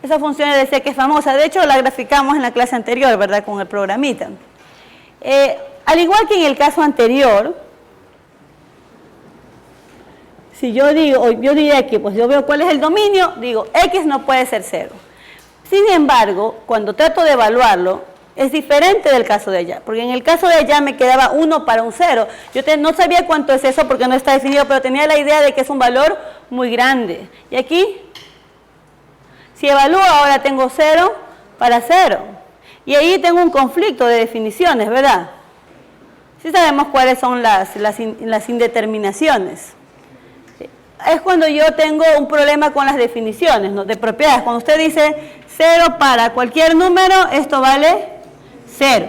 Esa función decía que es famosa. De hecho, la graficamos en la clase anterior, ¿verdad? Con el programita. Al igual que en el caso anterior, si yo diría que pues yo veo cuál es el dominio, digo, X no puede ser 0. Sin embargo, cuando trato de evaluarlo, es diferente del caso de allá, porque en el caso de allá me quedaba 1 para un 0. Yo no sabía cuánto es eso porque no está definido, pero tenía la idea de que es un valor muy grande. Y aquí, si evalúo, ahora tengo 0 para 0. Y ahí tengo un conflicto de definiciones, ¿verdad? Sí sabemos cuáles son las indeterminaciones. Es cuando yo tengo un problema con las definiciones, ¿no? De propiedades. Cuando usted dice 0 para cualquier número, esto vale 0.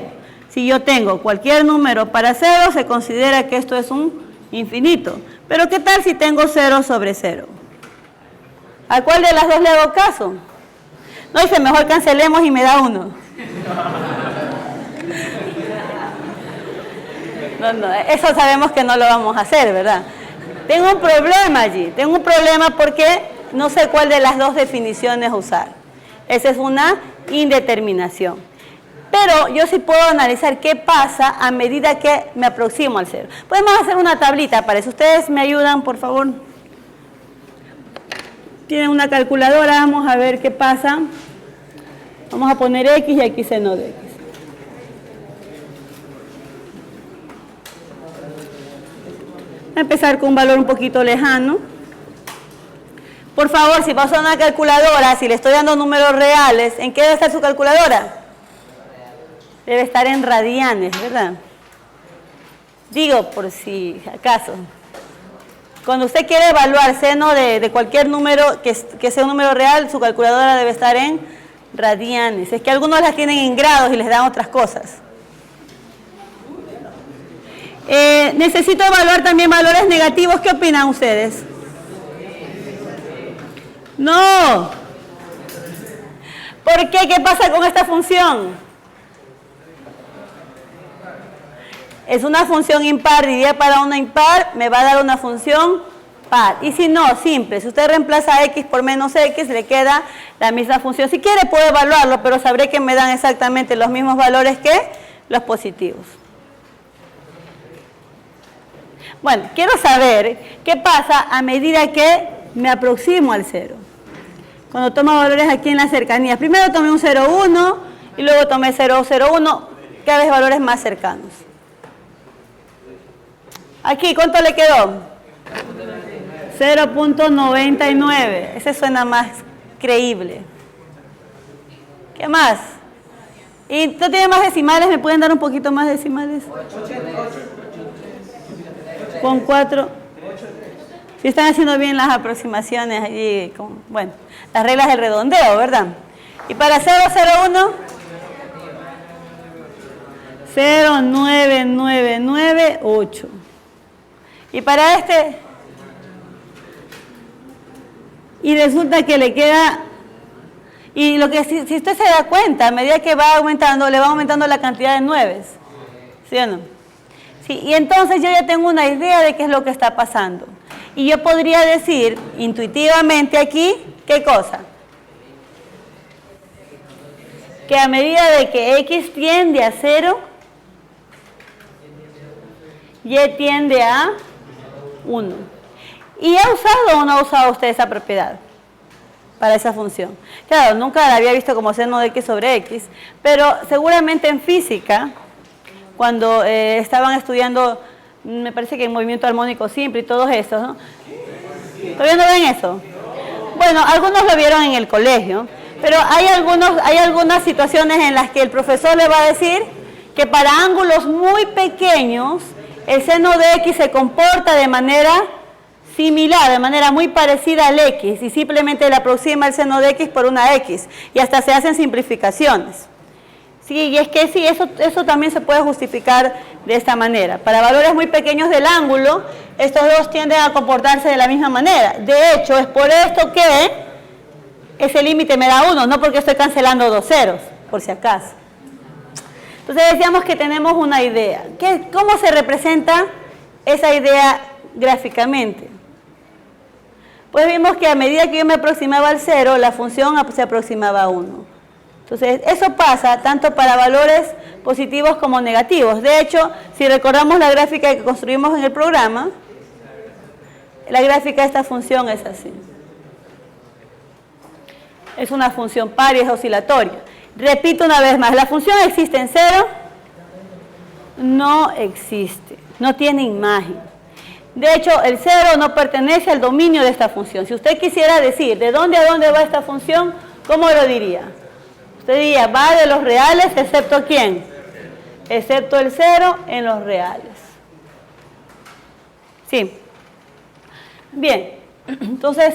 Si yo tengo cualquier número para 0, se considera que esto es un infinito. Pero ¿qué tal si tengo 0 sobre 0? ¿A cuál de las dos le hago caso? No, dice, mejor cancelemos y me da 1. No, eso sabemos que no lo vamos a hacer, ¿verdad? Tengo un problema allí. Tengo un problema porque no sé cuál de las dos definiciones usar. Esa es una indeterminación. Pero yo sí puedo analizar qué pasa a medida que me aproximo al 0. Podemos hacer una tablita para eso. ¿Ustedes me ayudan, por favor? Tienen una calculadora, vamos a ver qué pasa. Vamos a poner X y aquí seno de X. Voy a empezar con un valor un poquito lejano. Por favor, si paso a una calculadora, si le estoy dando números reales, ¿en qué debe estar su calculadora? Debe estar en radianes, ¿verdad? Digo, por si acaso. Cuando usted quiere evaluar seno de cualquier número que sea un número real, su calculadora debe estar en radianes. Es que algunos las tienen en grados y les dan otras cosas. Necesito evaluar también valores negativos. ¿Qué opinan ustedes? No. ¿Por qué? ¿Qué pasa con esta función? Es una función impar, dividida para una impar, me va a dar una función par. Y si no, simple, si usted reemplaza x por menos x, le queda la misma función. Si quiere puedo evaluarlo, pero sabré que me dan exactamente los mismos valores que los positivos. Bueno, quiero saber qué pasa a medida que me aproximo al 0. Cuando tomo valores aquí en las cercanías. Primero tomé un 0,1 y luego tomé 0,01, cada vez valores más cercanos. Aquí, ¿cuánto le quedó? 0.99. Ese suena más creíble. ¿Qué más? ¿Y no tiene más decimales? ¿Me pueden dar un poquito más de decimales? Con 4. Si están haciendo bien las aproximaciones allí, bueno, las reglas del redondeo, ¿verdad? Y para 0,01, 0,9998. Y para este, y resulta que le queda, y lo que si usted se da cuenta, a medida que va aumentando, le va aumentando la cantidad de 9, ¿sí o no? Sí, y entonces yo ya tengo una idea de qué es lo que está pasando. Y yo podría decir intuitivamente aquí, ¿qué cosa? Que a medida de que X tiende a 0, Y tiende a 1. ¿Y ha usado o no ha usado usted esa propiedad para esa función? Claro, nunca la había visto como seno de X sobre X, pero seguramente en física, cuando estaban estudiando, me parece que en movimiento armónico simple y todos esos, ¿no? ¿Todavía no ven eso? Bueno, algunos lo vieron en el colegio, pero hay algunas situaciones en las que el profesor le va a decir que para ángulos muy pequeños, el seno de X se comporta de manera similar, de manera muy parecida al X, y simplemente le aproxima el seno de X por una X, y hasta se hacen simplificaciones. Sí, y es que sí, eso también se puede justificar de esta manera. Para valores muy pequeños del ángulo, estos dos tienden a comportarse de la misma manera. De hecho, es por esto que ese límite me da 1, no porque estoy cancelando dos ceros, por si acaso. Entonces decíamos que tenemos una idea. ¿Cómo se representa esa idea gráficamente? Pues vimos que a medida que yo me aproximaba al 0, la función se aproximaba a 1. Entonces, eso pasa tanto para valores positivos como negativos. De hecho, si recordamos la gráfica que construimos en el programa, la gráfica de esta función es así. Es una función par y es oscilatoria. Repito una vez más, ¿la función existe en 0? No existe, no tiene imagen. De hecho, el 0 no pertenece al dominio de esta función. Si usted quisiera decir de dónde a dónde va esta función, ¿cómo lo diría? Usted diría, va de los reales, ¿excepto quién? Excepto el 0 en los reales. ¿Sí? Bien, entonces,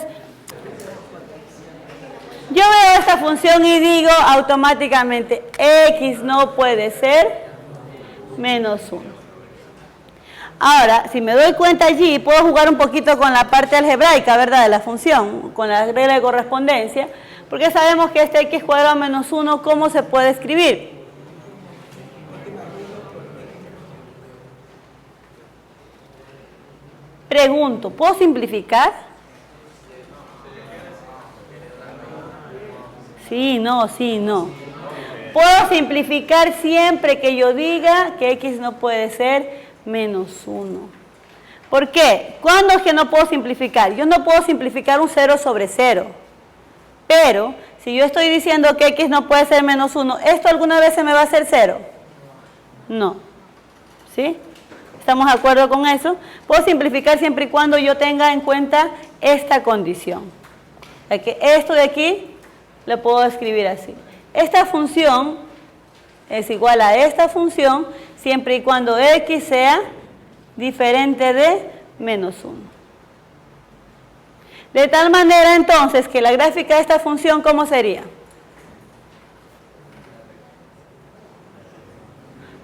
yo veo esta función y digo automáticamente, x no puede ser menos 1. Ahora, si me doy cuenta allí, puedo jugar un poquito con la parte algebraica, ¿verdad?, de la función, con la regla de correspondencia, porque sabemos que este x cuadrado menos 1, ¿cómo se puede escribir? Pregunto, ¿puedo simplificar? Sí, no. Puedo simplificar siempre que yo diga que x no puede ser menos 1. ¿Por qué? ¿Cuándo es que no puedo simplificar? Yo no puedo simplificar un 0 sobre 0. Pero, si yo estoy diciendo que x no puede ser menos 1, ¿esto alguna vez se me va a hacer 0? No. ¿Sí? ¿Estamos de acuerdo con eso? Puedo simplificar siempre y cuando yo tenga en cuenta esta condición. O sea que esto de aquí lo puedo escribir así. Esta función es igual a esta función siempre y cuando x sea diferente de menos 1. De tal manera entonces que la gráfica de esta función, ¿cómo sería?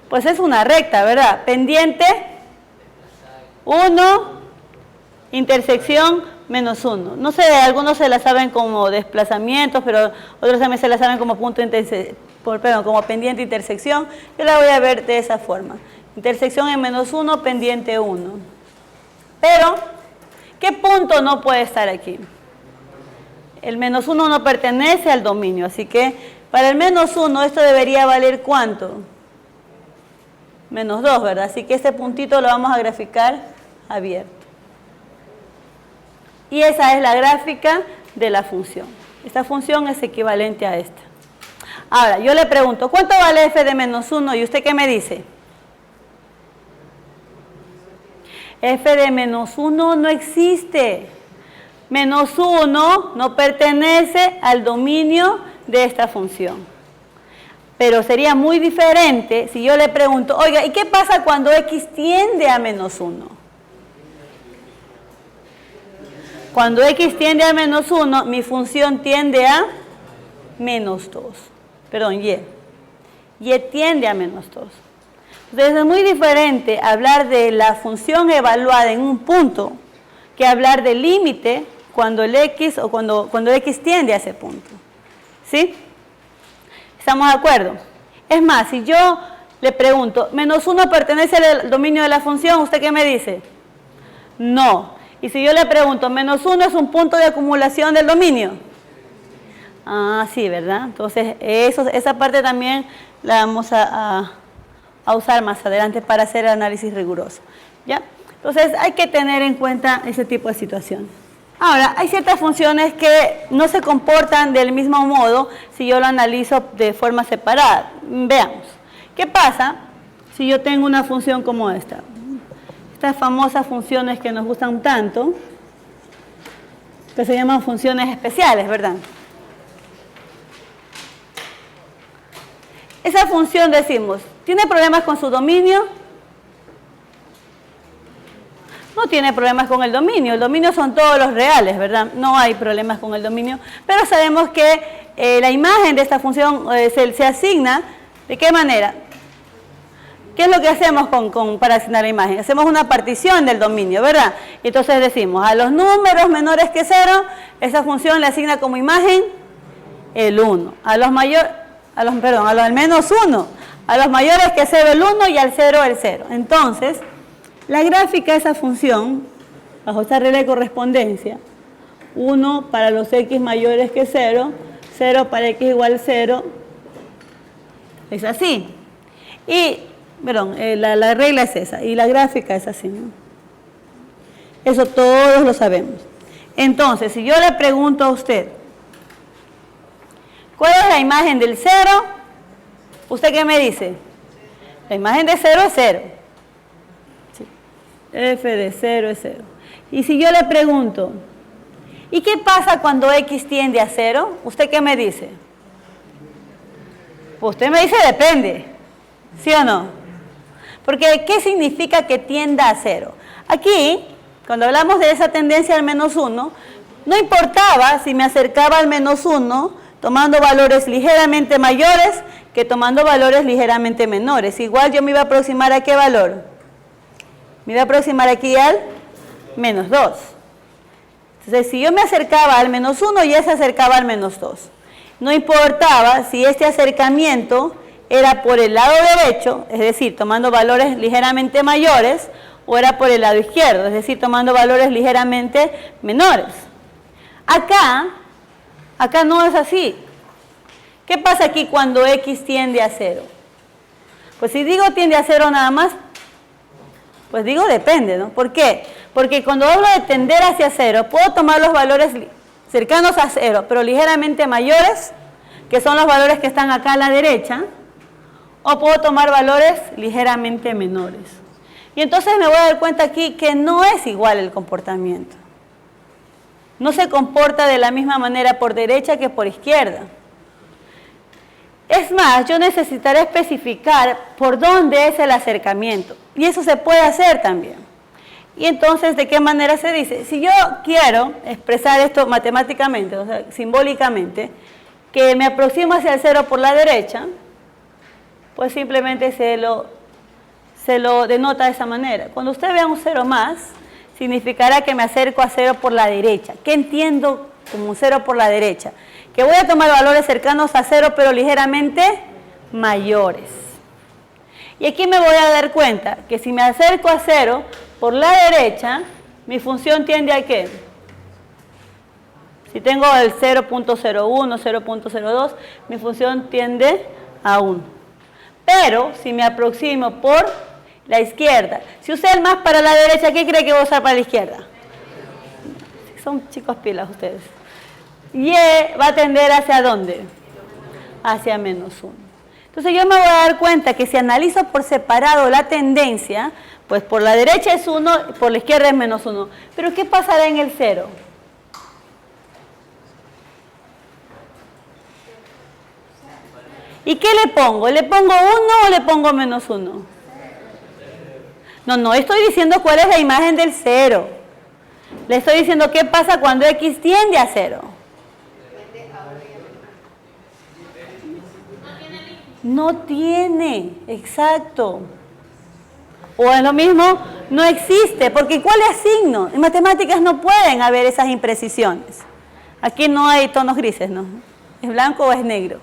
Pues es una recta, ¿verdad? Pendiente 1, intersección menos 1. No sé, algunos se la saben como desplazamientos, pero otros también se la saben como como pendiente intersección. Yo la voy a ver de esa forma. Intersección en menos 1, pendiente 1. Pero, ¿qué punto no puede estar aquí? El menos 1 no pertenece al dominio, así que para el menos 1 esto debería valer ¿cuánto? Menos 2, ¿verdad? Así que este puntito lo vamos a graficar abierto. Y esa es la gráfica de la función. Esta función es equivalente a esta. Ahora, yo le pregunto, ¿cuánto vale f de menos 1? ¿Y usted qué me dice? F de menos 1 no existe. Menos 1 no pertenece al dominio de esta función. Pero sería muy diferente si yo le pregunto, oiga, ¿y qué pasa cuando x tiende a menos 1? Cuando x tiende a menos 1, mi función tiende a menos 2. Perdón, y. Y tiende a menos 2. Entonces es muy diferente hablar de la función evaluada en un punto que hablar del límite cuando el x o cuando x tiende a ese punto. ¿Sí? ¿Estamos de acuerdo? Es más, si yo le pregunto, menos 1 pertenece al dominio de la función, ¿usted qué me dice? No. Y si yo le pregunto, menos 1 es un punto de acumulación del dominio. Ah, sí, ¿verdad? Entonces, esa parte también la vamos a usar más adelante para hacer el análisis riguroso. ¿Ya? Entonces, hay que tener en cuenta ese tipo de situaciones. Ahora, hay ciertas funciones que no se comportan del mismo modo si yo lo analizo de forma separada. Veamos. ¿Qué pasa si yo tengo una función como esta? Estas famosas funciones que nos gustan tanto, que se llaman funciones especiales, ¿verdad? Esa función, decimos, ¿tiene problemas con su dominio? No tiene problemas con el dominio son todos los reales, ¿verdad? No hay problemas con el dominio, pero sabemos que la imagen de esta función se asigna, ¿de qué manera? ¿Qué es lo que hacemos para asignar la imagen? Hacemos una partición del dominio, ¿verdad? Y entonces decimos, a los números menores que 0, esa función le asigna como imagen el 1. Al menos 1. A los mayores que 0 el 1 y al 0 el 0. Entonces, la gráfica de esa función, bajo esta regla de correspondencia, 1 para los x mayores que 0, 0 para x igual 0, es así. Y, perdón, la regla es esa, y la gráfica es así, ¿no? Eso todos lo sabemos. Entonces, si yo le pregunto a usted, ¿cuál es la imagen del 0? ¿Usted qué me dice? La imagen de 0 es 0. Sí. F de 0 es 0. Y si yo le pregunto, ¿y qué pasa cuando x tiende a 0? ¿Usted qué me dice? Usted me dice depende. ¿Sí o no? Porque ¿qué significa que tienda a 0? Aquí, cuando hablamos de esa tendencia al menos 1, no importaba si me acercaba al menos 1 tomando valores ligeramente mayores que tomando valores ligeramente menores. Igual yo me iba a aproximar a ¿qué valor? Me iba a aproximar aquí al menos 2. Entonces, si yo me acercaba al menos 1, ya se acercaba al menos 2. No importaba si este acercamiento era por el lado derecho, es decir, tomando valores ligeramente mayores, o era por el lado izquierdo, es decir, tomando valores ligeramente menores. Acá no es así. ¿Qué pasa aquí cuando x tiende a 0? Pues si digo tiende a 0 nada más, pues digo depende, ¿no? ¿Por qué? Porque cuando hablo de tender hacia 0, puedo tomar los valores cercanos a 0, pero ligeramente mayores, que son los valores que están acá a la derecha, o puedo tomar valores ligeramente menores. Y entonces me voy a dar cuenta aquí que no es igual el comportamiento. No se comporta de la misma manera por derecha que por izquierda. Es más, yo necesitaré especificar por dónde es el acercamiento. Y eso se puede hacer también. Y entonces, ¿de qué manera se dice? Si yo quiero expresar esto matemáticamente, o sea, simbólicamente, que me aproximo hacia el 0 por la derecha, pues simplemente se lo denota de esa manera. Cuando usted vea un 0 más, significará que me acerco a 0 por la derecha. ¿Qué entiendo como un 0 por la derecha? Que voy a tomar valores cercanos a 0, pero ligeramente mayores. Y aquí me voy a dar cuenta que si me acerco a 0 por la derecha, mi función tiende a ¿qué? Si tengo el 0.01, 0.02, mi función tiende a 1. Pero si me aproximo por la izquierda, si usé el más para la derecha, ¿qué cree que voy a usar para la izquierda? Son chicos pilas ustedes. Y va a tender ¿hacia dónde? Hacia menos 1. Entonces yo me voy a dar cuenta que si analizo por separado la tendencia, pues por la derecha es 1, por la izquierda es menos 1. Pero ¿qué pasará en el 0? ¿Y qué le pongo? ¿Le pongo 1 o le pongo menos 1? No estoy diciendo cuál es la imagen del 0. Le estoy diciendo qué pasa cuando x tiende a 0. No tiene, exacto. O es lo mismo, no existe, porque ¿cuál es signo? En matemáticas no pueden haber esas imprecisiones. Aquí no hay tonos grises, ¿no? ¿Es blanco o es negro?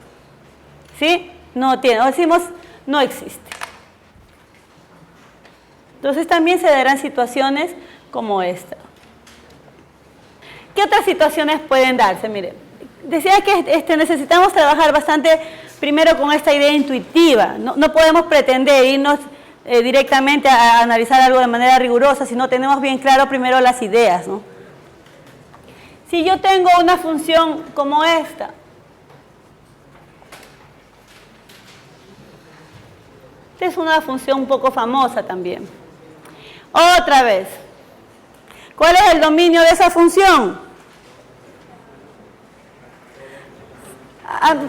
¿Sí? No tiene, o decimos, no existe. Entonces también se darán situaciones como esta. ¿Qué otras situaciones pueden darse? Mire, decía que necesitamos trabajar bastante primero con esta idea intuitiva. No podemos pretender irnos directamente a analizar algo de manera rigurosa si no tenemos bien claro primero las ideas, ¿no? Si yo tengo una función como esta, esta es una función un poco famosa también. Otra vez, ¿cuál es el dominio de esa función?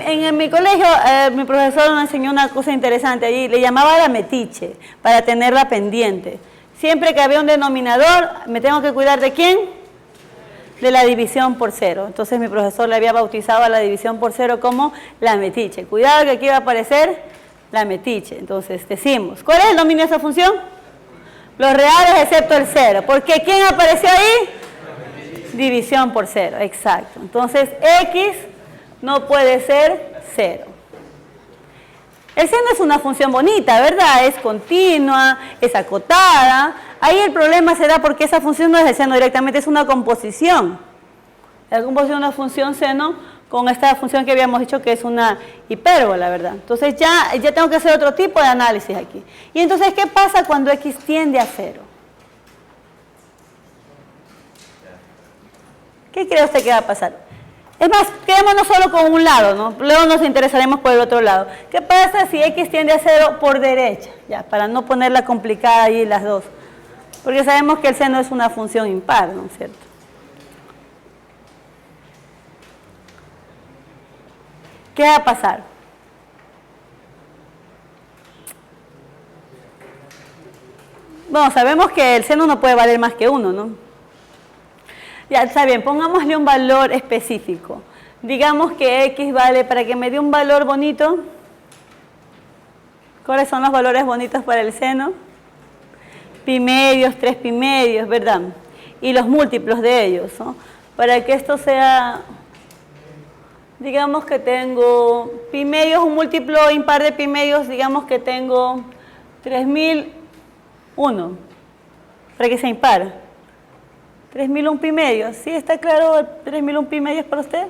En mi colegio, mi profesor nos enseñó una cosa interesante allí, le llamaba la metiche, para tenerla pendiente. Siempre que había un denominador, me tengo que cuidar ¿de quién? De la división por 0. Entonces mi profesor le había bautizado a la división por 0 como la metiche. Cuidado que aquí va a aparecer la metiche. Entonces decimos, ¿cuál es el dominio de esa función? Los reales excepto el 0. ¿Por qué? ¿Quién apareció ahí? División por 0, exacto. Entonces x no puede ser 0. El seno es una función bonita, ¿verdad? Es continua, es acotada. Ahí el problema se da porque esa función no es el seno directamente, es una composición. La composición de una función seno con esta función que habíamos dicho que es una hipérbola, ¿verdad? Entonces ya tengo que hacer otro tipo de análisis aquí. Y entonces, ¿qué pasa cuando x tiende a 0? ¿Qué cree usted que va a pasar? Es más, quedémonos solo con un lado, ¿no? Luego nos interesaremos por el otro lado. ¿Qué pasa si x tiende a 0 por derecha? Ya, para no ponerla complicada ahí las dos. Porque sabemos que el seno es una función impar, ¿no es cierto? ¿Qué va a pasar? Bueno, sabemos que el seno no puede valer más que 1, ¿no? Ya, está bien, pongámosle un valor específico. Digamos que x vale, para que me dé un valor bonito, ¿cuáles son los valores bonitos para el seno? Pi medios, 3 pi medios, ¿verdad? Y los múltiplos de ellos, ¿no? Para que esto sea... Digamos que tengo pi medios, un múltiplo impar de pi medios, digamos que tengo 3001, para que sea impar. 3001 pi medios, ¿sí? ¿Está claro 3001 pi medios para usted?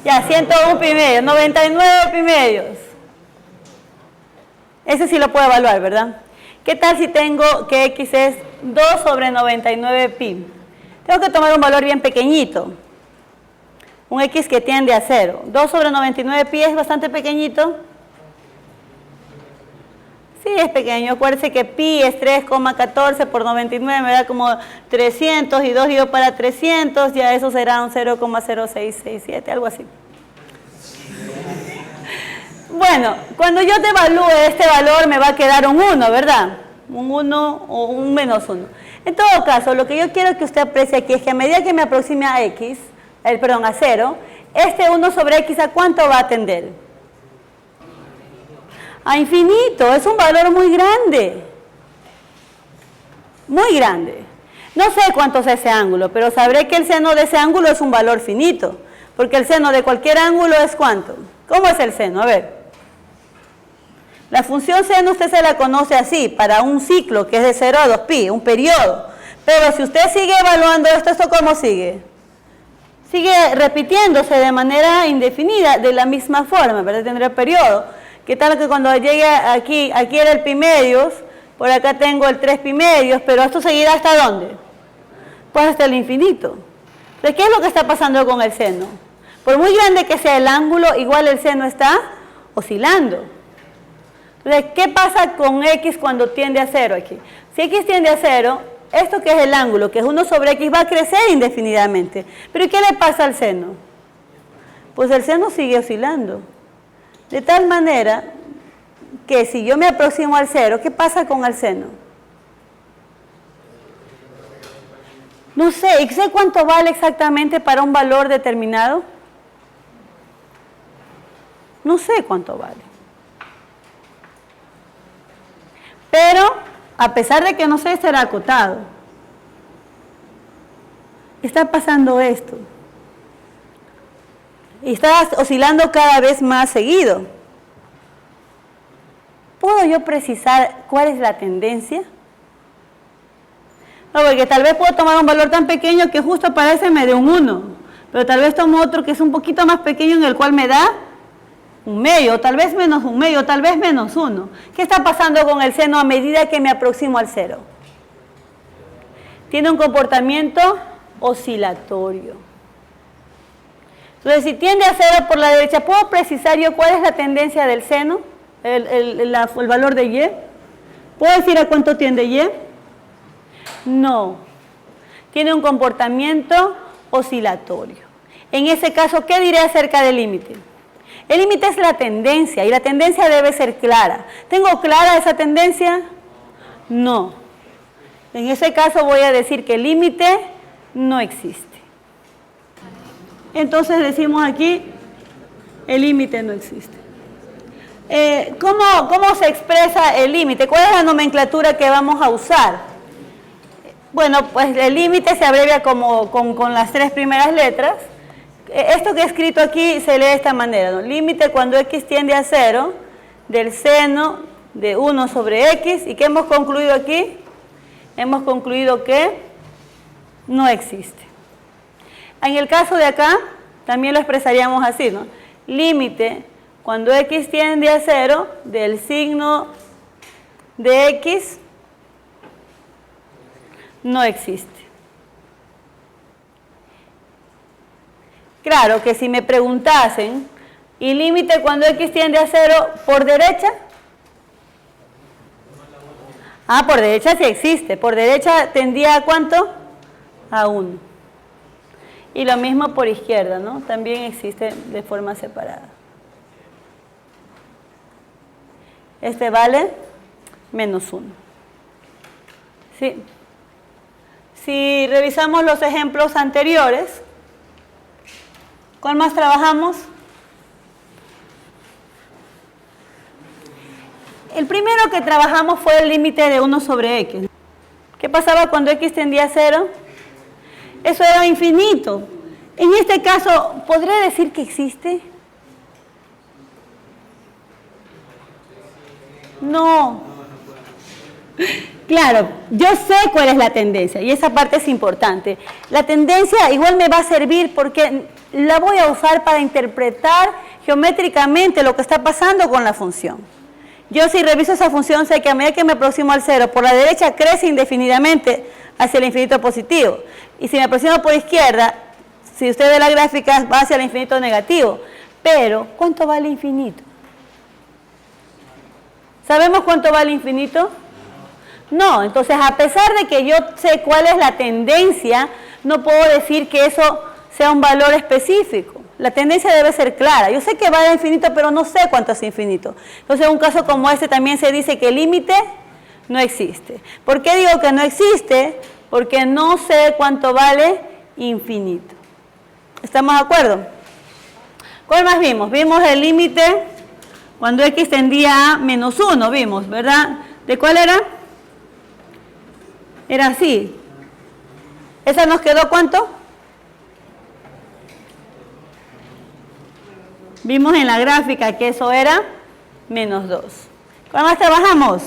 Ya, 101 pi medios, 99 pi medios. Ese sí lo puedo evaluar, ¿verdad? ¿Qué tal si tengo que x es 2 sobre 99 pi? Tengo que tomar un valor bien pequeñito. Un x que tiende a 0. 2 sobre 99 pi es bastante pequeñito. Sí, es pequeño. Acuérdense que pi es 3,14 por 99, me da como 300 y 2 dividido para 300, ya eso será un 0,0667, algo así. Bueno, cuando yo te evalúe este valor me va a quedar un 1, ¿verdad? Un 1 o un menos 1. En todo caso, lo que yo quiero que usted aprecie aquí es que a medida que me aproxime a x, a 0, este 1 sobre x, ¿a cuánto va a tender? A infinito, es un valor muy grande. Muy grande. No sé cuánto es ese ángulo, pero sabré que el seno de ese ángulo es un valor finito, porque el seno de cualquier ángulo es ¿cuánto? ¿Cómo es el seno? A ver. La función seno usted se la conoce así, para un ciclo que es de 0 a 2pi, un periodo. Pero si usted sigue evaluando ¿esto cómo sigue? Sigue repitiéndose de manera indefinida, de la misma forma, ¿verdad? Tendrá periodo. ¿Qué tal que cuando llegue aquí era el pi medios, por acá tengo el 3 pi medios, pero esto seguirá ¿hasta dónde? Pues hasta el infinito. Entonces, ¿qué es lo que está pasando con el seno? Por muy grande que sea el ángulo, igual el seno está oscilando. Entonces, ¿qué pasa con x cuando tiende a 0 aquí? Si x tiende a 0, esto que es el ángulo, que es 1 sobre x, va a crecer indefinidamente. ¿Pero qué le pasa al seno? Pues el seno sigue oscilando. De tal manera que si yo me aproximo al 0, ¿qué pasa con el seno? No sé, ¿y sé cuánto vale exactamente para un valor determinado? No sé cuánto vale. Pero, a pesar de que no sé, será acotado. Está pasando esto. Y está oscilando cada vez más seguido. ¿Puedo yo precisar cuál es la tendencia? No, porque tal vez puedo tomar un valor tan pequeño que justo para ese me dé un 1. Pero tal vez tomo otro que es un poquito más pequeño en el cual me da un medio, tal vez menos un medio, tal vez menos 1. ¿Qué está pasando con el seno a medida que me aproximo al 0? Tiene un comportamiento oscilatorio. Entonces, si tiende a 0 por la derecha, ¿puedo precisar yo cuál es la tendencia del seno? El valor de y. ¿Puedo decir a cuánto tiende y? No. Tiene un comportamiento oscilatorio. En ese caso, ¿qué diré acerca del límite? El límite es la tendencia y la tendencia debe ser clara. ¿Tengo clara esa tendencia? No. En ese caso voy a decir que el límite no existe. Entonces decimos aquí, el límite no existe. ¿Cómo se expresa el límite? ¿Cuál es la nomenclatura que vamos a usar? Bueno, pues el límite se abrevia con las 3 primeras letras. Esto que he escrito aquí se lee de esta manera, ¿no? Límite cuando x tiende a 0 del seno de 1 sobre x. ¿Y qué hemos concluido aquí? Hemos concluido que no existe. En el caso de acá, también lo expresaríamos así, ¿no? Límite, cuando x tiende a 0, del signo de x no existe. Claro que si me preguntasen, ¿y límite cuando x tiende a 0 por derecha? Ah, por derecha sí existe. Por derecha tendía a ¿cuánto? A 1. Y lo mismo por izquierda, ¿no? También existe de forma separada. Este vale menos 1. ¿Sí? Si revisamos los ejemplos anteriores, ¿cuál más trabajamos? El primero que trabajamos fue el límite de 1 sobre x. ¿Qué pasaba cuando x tendía a 0? Eso era infinito. En este caso, ¿podré decir que existe? No. Claro, yo sé cuál es la tendencia y esa parte es importante. La tendencia igual me va a servir porque la voy a usar para interpretar geométricamente lo que está pasando con la función. Yo si reviso esa función sé que a medida que me aproximo al 0, por la derecha crece indefinidamente hacia el infinito positivo. Y si me aproximo por izquierda, si usted ve la gráfica, va hacia el infinito negativo. Pero, ¿cuánto vale infinito? ¿Sabemos cuánto vale infinito? No, entonces a pesar de que yo sé cuál es la tendencia, no puedo decir que eso sea un valor específico. La tendencia debe ser clara. Yo sé que va a infinito, pero no sé cuánto es infinito. Entonces en un caso como este también se dice que el límite no existe. ¿Por qué digo que no existe? Porque no sé cuánto vale infinito. ¿Estamos de acuerdo? ¿Cuál más vimos? Vimos el límite cuando x tendía a menos 1, vimos, ¿verdad? ¿De cuál era? Era así. ¿Esa nos quedó cuánto? Vimos en la gráfica que eso era menos 2. ¿Cuál más trabajamos?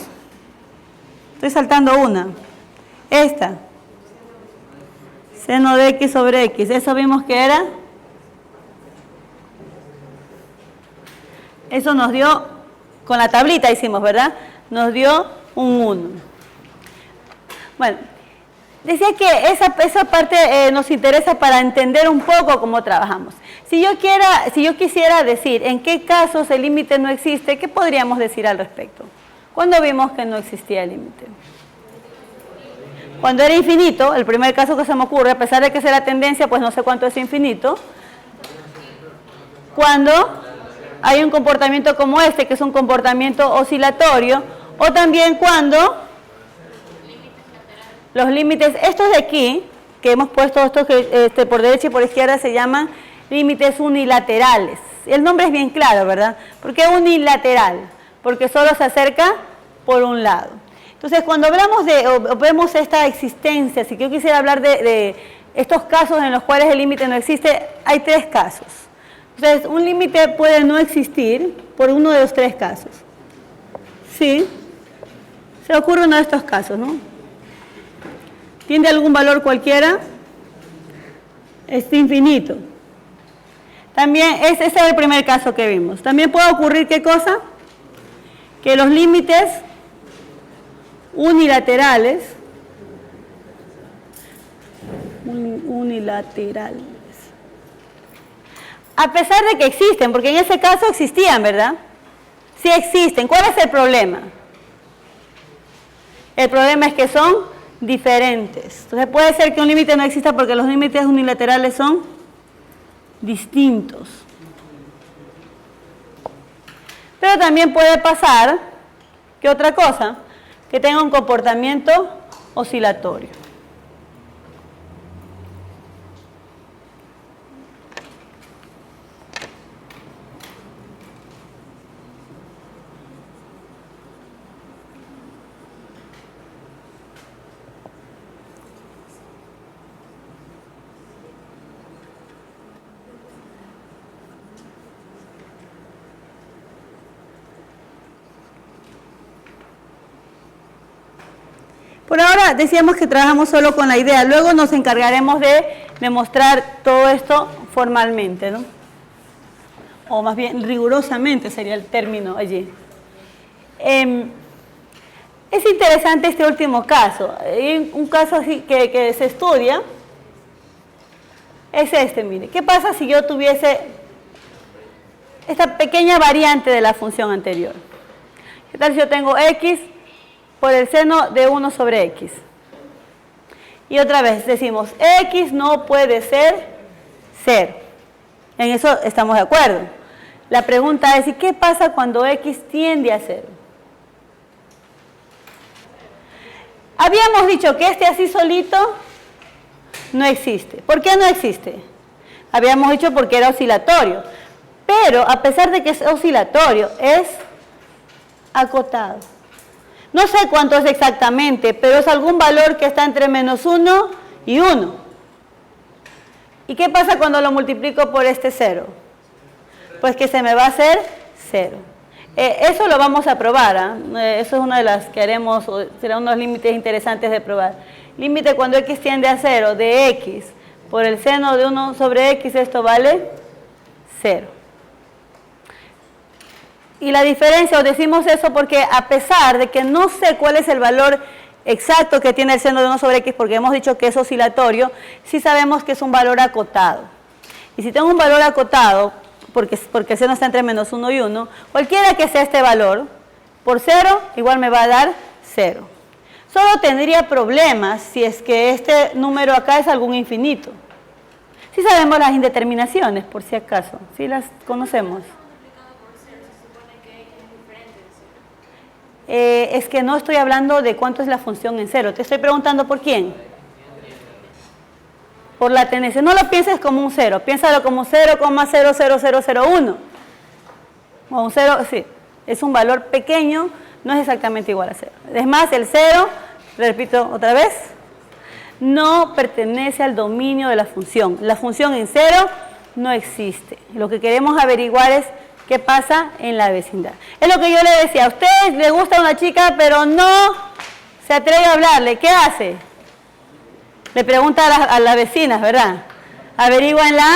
Estoy saltando una. Esta. Seno de x sobre x. Eso vimos que era. Eso nos dio, con la tablita hicimos, ¿verdad? Nos dio un 1. Bueno, decía que esa parte nos interesa para entender un poco cómo trabajamos. Si yo quisiera decir en qué casos el límite no existe, ¿qué podríamos decir al respecto? ¿Cuándo vimos que no existía el límite? Cuando era infinito, el primer caso que se me ocurre, a pesar de que sea la tendencia, pues no sé cuánto es infinito. Cuando hay un comportamiento como este, que es un comportamiento oscilatorio, o también cuando los límites, estos de aquí, que hemos puesto estos que por derecha y por izquierda se llaman límites unilaterales. El nombre es bien claro, ¿verdad? ¿Por qué unilateral? Porque solo se acerca por un lado. Entonces, cuando hablamos o vemos esta existencia, si yo quisiera hablar de estos casos en los cuales el límite no existe, hay 3 casos. Entonces, un límite puede no existir por uno de los 3 casos. ¿Sí? Se ocurre uno de estos casos, ¿no? ¿Tiene algún valor cualquiera? Es infinito. También, ese es el primer caso que vimos. También puede ocurrir, ¿qué cosa? Que los límites unilaterales, a pesar de que existen, porque en ese caso existían, ¿verdad? Sí existen. ¿Cuál es el problema? El problema es que son diferentes. Entonces puede ser que un límite no exista porque los límites unilaterales son distintos. Pero también puede pasar que otra cosa, que tenga un comportamiento oscilatorio. Por ahora decíamos que trabajamos solo con la idea, luego nos encargaremos de demostrar todo esto formalmente, ¿no? O más bien rigurosamente sería el término allí. Es interesante este último caso. Un caso así que se estudia es este, mire. ¿Qué pasa si yo tuviese esta pequeña variante de la función anterior? ¿Qué tal si yo tengo x por el seno de 1 sobre x? Y otra vez decimos, x no puede ser 0. En eso estamos de acuerdo. La pregunta es, ¿y qué pasa cuando x tiende a 0? Habíamos dicho que este así solito no existe. ¿Por qué no existe? Habíamos dicho porque era oscilatorio. Pero a pesar de que es oscilatorio, es acotado. No sé cuánto es exactamente, pero es algún valor que está entre menos 1 y 1. ¿Y qué pasa cuando lo multiplico por este 0? Pues que se me va a hacer 0. Eso lo vamos a probar, ¿eh? Eso es una de las que haremos, será uno de los límites interesantes de probar. Límite cuando x tiende a 0 de x por el seno de 1 sobre x, esto vale 0. Y la diferencia, o decimos eso porque a pesar de que no sé cuál es el valor exacto que tiene el seno de 1 sobre x, porque hemos dicho que es oscilatorio, sí sabemos que es un valor acotado. Y si tengo un valor acotado, porque el seno está entre menos 1 y 1, cualquiera que sea este valor, por 0 igual me va a dar 0. Solo tendría problemas si es que este número acá es algún infinito. Sí sabemos las indeterminaciones, por si acaso, sí las conocemos. Es que no estoy hablando de cuánto es la función en 0, te estoy preguntando por quién. Por la tendencia. No lo pienses como un 0, piénsalo como 0,00001. O un 0, sí, es un valor pequeño, no es exactamente igual a 0. Es más, el 0, repito otra vez, no pertenece al dominio de la función. La función en 0 no existe. Lo que queremos averiguar es qué pasa en la vecindad. Es lo que yo le decía, a usted le gusta una chica, pero no se atreve a hablarle. ¿Qué hace? Le pregunta a las vecinas, ¿verdad? Averigua en la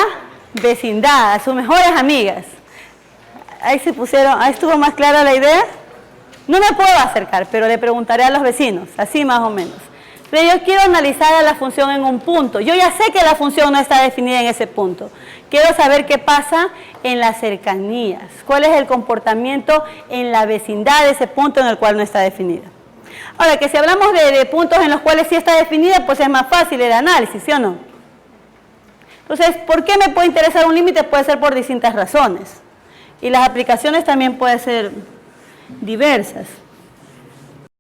vecindad, a sus mejores amigas. Ahí se pusieron, ahí estuvo más clara la idea. No me puedo acercar, pero le preguntaré a los vecinos, así más o menos. Pero yo quiero analizar a la función en un punto. Yo ya sé que la función no está definida en ese punto. Quiero saber qué pasa en las cercanías. ¿Cuál es el comportamiento en la vecindad de ese punto en el cual no está definida? Ahora, que si hablamos de puntos en los cuales sí está definida, pues es más fácil el análisis, ¿sí o no? Entonces, ¿por qué me puede interesar un límite? Puede ser por distintas razones. Y las aplicaciones también pueden ser diversas.